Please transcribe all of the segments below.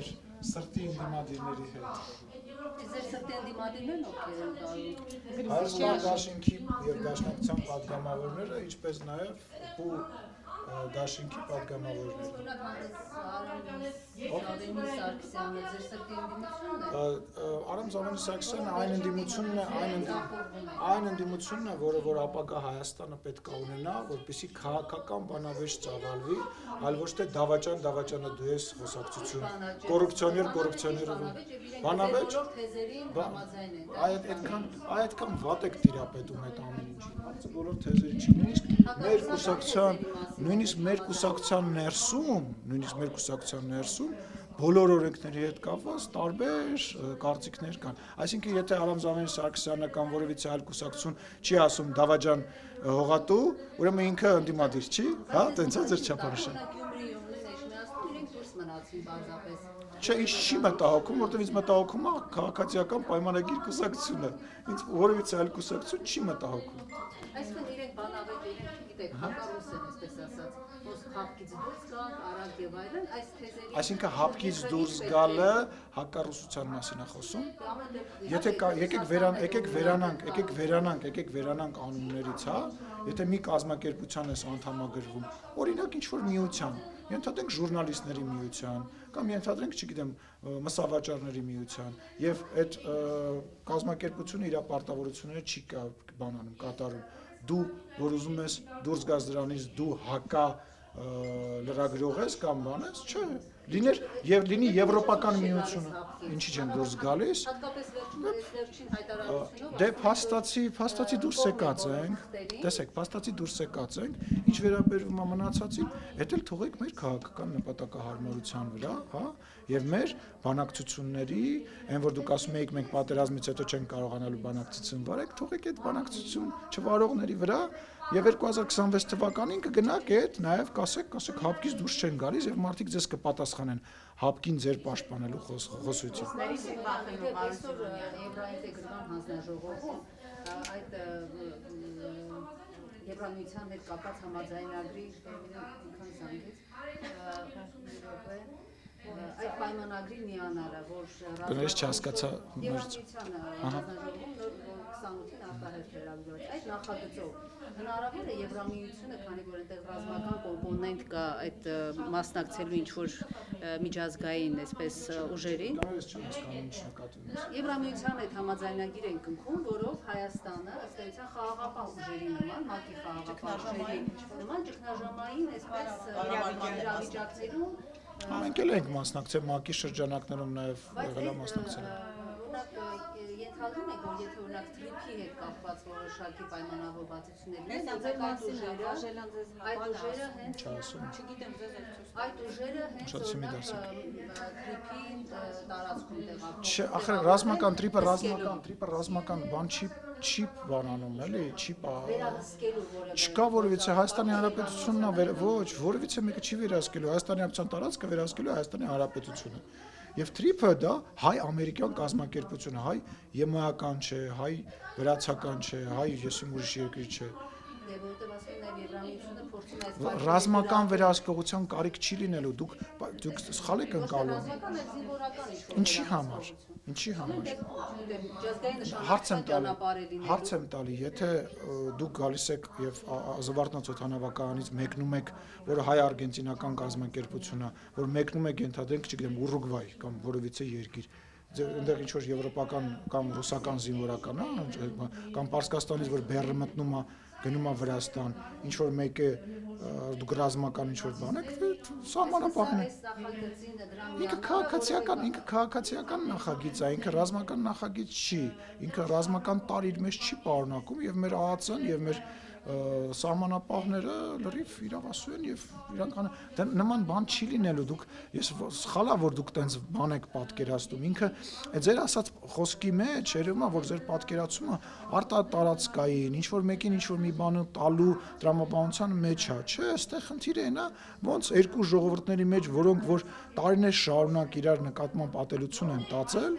մեր սրտի ընդդիմադիրների հետ։ Ձեր սրտի ընդդիմադիրներն ովքեր են տարում։ Հայաստան դաշինքի եւ դաշնակցության պատգամավորները, ինչպես նաեւ ու դաշինքի պատգամավորները։ Արամ Զավենի Սարգսյանը այն ընդդիմությունն է, որ ապագա Հայաստանը պետք է ունենա, որպեսզի քաղաքական բանավեճ ծավալվի, այլ ոչ թե դավաճանը դու ես խոսակցություն, կոռուպցիոները բանավեճ, այդքան վատ եք տիրապետում այդ ամեն ինչին, բոլոր թեզերի չի, նույնիսկ մեր կուսակցության ներսում բոլոր օրենքների հետ կապված տարբեր կարծիքներ կան։ Այսինքն, եթե Արամ Զավենի Սարգսյանը կամ որևիցե այլ կուսակցություն չի ասում դավաճան հողատու, ուրեմն ինքը ընդդիմադիր չի, հա, տենց է ձեր չափանիշը։ Չէ, ինչ չի մտահոգում, որտեղ ինձ մտահոգում է քաղաքացիական պայմանագիր կուսակցությունը։ Ինձ որևիցե այլ կուսակցություն չի մտահոգում։ Այսինքն իրենք բանավեճ իրենք չգիտեք, հակառուս են, այսպես ասած, հապկից դուրս գալ, արագ եւ այլն, այս թեզերի։ Այսինքն հապկից դուրս գալը հակառուսության մասին է խոսում։ Եթե եկեք վերանանք անուններից, հա, եթե մի կազմակերպության ես անդամագրվում, օրինակ ինչ որ միության, ենթադրենք ժուրնալիստների միության, կամ ենթադրենք, չգիտեմ, մսավաճառների միության, եւ այդ կազմակերպությունը իր պարտավորությունները չի բանանում, կատարում։ Դու, որ ուզում ես դուրս գաս դրանից, դու հակա լրագրող ես կամ բան ես, չէ, լինի եվրոպական միությունը, ինչի չեն դուրս գալիս, դե փաստացի դուրս եկած ենք, տեսեք, փաստացի դուրս եկած ենք, ինչ վերաբերվում է մնացածին, էդ էլ թողեք մեր քաղաքական նպատակահարմարության վրա, հա, եւ մեր բանակցությունների, այն որ դուք ասում եք մենք պատերազմից հետո չենք կարողանալու բանակցություն վարել, թողեք այդ բանակցություն չվարողների վրա եւ 2026 թվականին կգնաք այդ նաեւ կասեք հապկից դուրս չեն գալիս եւ մարդիկ ձեզ կպատասխանեն հապկին ձեր պաշտպանելու խոսություն։ Եվրոինտեգրման հանձնաժողովում այդ Եվրամիության հետ կապված համաձայնագրի այդ պայմանագրի միանալը, որ Կներես չհասկացա Եվրամիության հանձնաժողովում 28-ին արտահայտ վերաբերյալ այդ նախագծով հնարավոր է Եվրամիությունը, քանի որ այնտեղ ռազմական կոմպոնենտ կա այդ մասնակցելու ինչ-որ միջազգային այսպես ուժերի, Եվրամիության այդ համաձայնագիր են կնքում, որով Հայաստանը ըստ էության խաղաղապահ ուժերի նման, ՄԱԿ-ի խաղաղապահ ուժերի նման ճգնաժամային այսպես իրավիճակներում Մենք էլ ենք մասնակցել ՄԱԿ-ի շրջանակներում նաև եղել է մասնակցել։ Ենթադրում եք, որ եթե օրինակ թրիփի հետ կապված որոշակի պայմանավորվածություններ այդ ուժերը հենց թրիփի տարածքում տեղափոխվում։ Չէ, ախր ռազմական տրիպը ռազմական բան չի բանանում, էլի, չի չկա որևիցե Հայաստանի Հանրապետությունն է, ոչ, որևիցե մեկը չի վերահսկելու, Հայաստանի Հանրապետության տարածքը վերահսկելու Հայաստանի Հանրապետությունը։ Եվ տրիփը դա հայ-ամերիկյան կազմակերպություն է, հայ ԵՄԱ-ական չէ, հայ վրացական չէ, հայ եսիմ ուրիշ երկրի չէ։ Ռազմական վերահսկողության կարիք չի լինելու, դուք սխալ եք ընկալում։ Ինչի համար։ Հարց եմ տալի, եթե դուք գալիս եք եւ Զվարթնոց օդանավակայանից մեկնում եք, որը հայ-արգենտինական կազմակերպություն է, որ մեկնում եք ենթադրենք, չգիտեմ, Ուրուգվայ կամ որևիցե երկիր, այնտեղ ինչ որ եվրոպական կամ ռուսական զինվորական է, կամ Պարսկաստանից որ բեռը մտնում է գնում է Վրաստան, ինչ որ մեկը դուք ռազմական ինչ որ բան եք, սահմանապահն է։ Ինքը քաղաքացիական նախագիծ է, ինքը ռազմական նախագիծ չի, ինքը ռազմական տարր իր մեջ չի պարունակում եւ մեր ԱԱՑ-ն եւ մեր սահմանապահները լրիվ իրավասու են եւ իրանք նման բան չի լինելու, դուք ես սխալ է որ դուք տենց բան եք պատկերացնում, ինքը ձեր ասած խոսքի մեջ երևում է որ ձեր պատկերացումը արտատարածքային, ինչ որ մեկին ինչ որ մի բանը տալու տրամաբանության մեջ է, չէ, այստեղ խնդիրը այն է, ոնց երկու ժողովուրդների մեջ, որոնք որ տարիներ շարունակ իրար նկատմամբ ատելություն են տածել,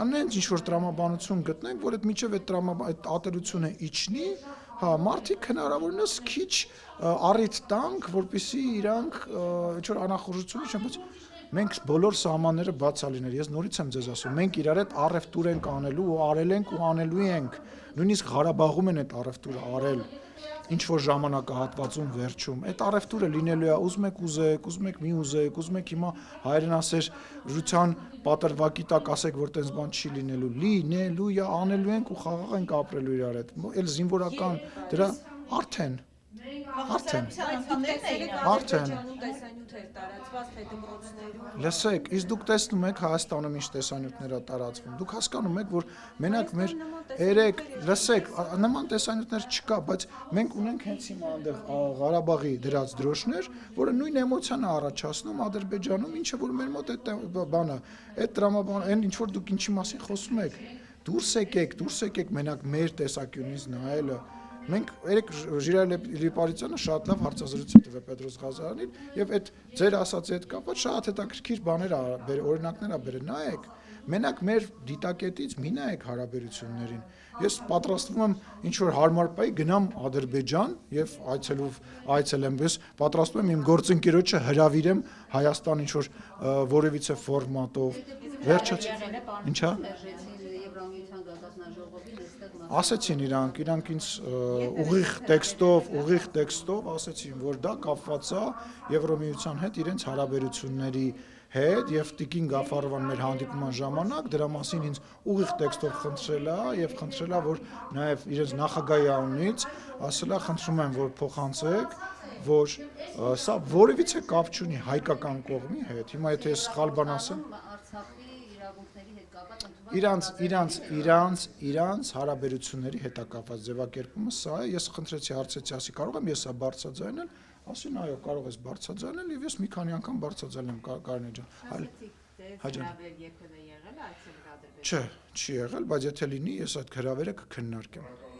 անենց ինչ որ տրամաբանություն գտնենք, որ այդ միջև այդ ատելությունը իջնի, հա, մարդիկ հնարավորինս քիչ առիթ տանք, որպեսզի իրանք ինչ որ անախորժություն չեն, բայց մենք բոլոր սահմանները բաց ալիներ, ես նորից եմ ձեզ ասում, մենք իրար հետ առևտուր ենք անելու ու արել ենք ու անելու ենք, նույնիսկ Ղարաբաղում են այդ առևտուրը արել, ինչ որ ժամանակահատվածում վերջում, այդ առևտուրը լինելու է, ուզում եք ուզեք, ուզում եք մի ուզեք, ուզում եք հիմա հայրենասերության պատրվակի տակ ասեք, որ տես բան չի լինելու է, անելու ենք ու խաղաղ ենք ապրելու իրար հետ, էլ զինվորական դրա արդեն Լսեք, իսկ դուք տեսնում եք Հայաստանում ինչ տեսանյութներ է տարածվում։ Դուք հասկանում եք, որ մենակ մեր լսեք, նման տեսանյութներ չկա, բայց մենք ունենք հենց հիմա այնտեղ Ղարաբաղի դրած դրոշներ, որը նույն էմոցիան է առաջացնում Ադրբեջանում, ինչը որ մեր մոտ այդ բանը, այդ տրամաբանը, այն ինչ որ դուք ինչի մասին խոսում եք, դուրս եկեք մենակ մեր տեսակյունից նայելը Մենք երեք Ժիրայր Լիպարիցյանը շատ լավ հարցազրույց է տվել Պետրոս Ղազարանին եւ այդ ձեր ասածի հետ կապված շատ հետաքրքիր բաներ օրինակներ ա բերել նայեք մենակ մեր դիտակետից մի նայեք հարաբերություններին ես պատրաստվում եմ ինչ որ հարմար պայի գնամ Ադրբեջան եւ այցելեմ ես պատրաստվում եմ իմ գործընկերոջը հրավիրեմ Հայաստան ինչ որ որևիցե ֆորմատով վերջը ինչա Ասեցին իրանք ինձ ուղիղ տեքստով ասեցին, որ դա կապված է Եվրոմիության հետ իրենց հարաբերությունների հետ եւ Տիկին Գաֆարովան մեր հանդիպման ժամանակ դրա մասին ինձ ուղիղ տեքստով խնդրել է, որ նաեւ իրենց նախագահի անունից ասել է խնդրում եմ, որ փոխանցեք, որ սա որևիցե կապ չունի հայկական կողմի հետ։ Հիմա եթե ես սխալ բան ասեմ, իրանց հարաբերությունների հետ է կապված ձևակերպումը սա է ես խնդրեցի հարցեցի ասի կարող եմ ես սա բարձրաձայնել ասին այո կարող ես բարձրաձայնել եւ ես մի քանի անգամ բարձրաձայնել եմ Կարինե ջան Չէ չի եղել բայց եթե լինի ես այդ հրավերը կքննարկեմ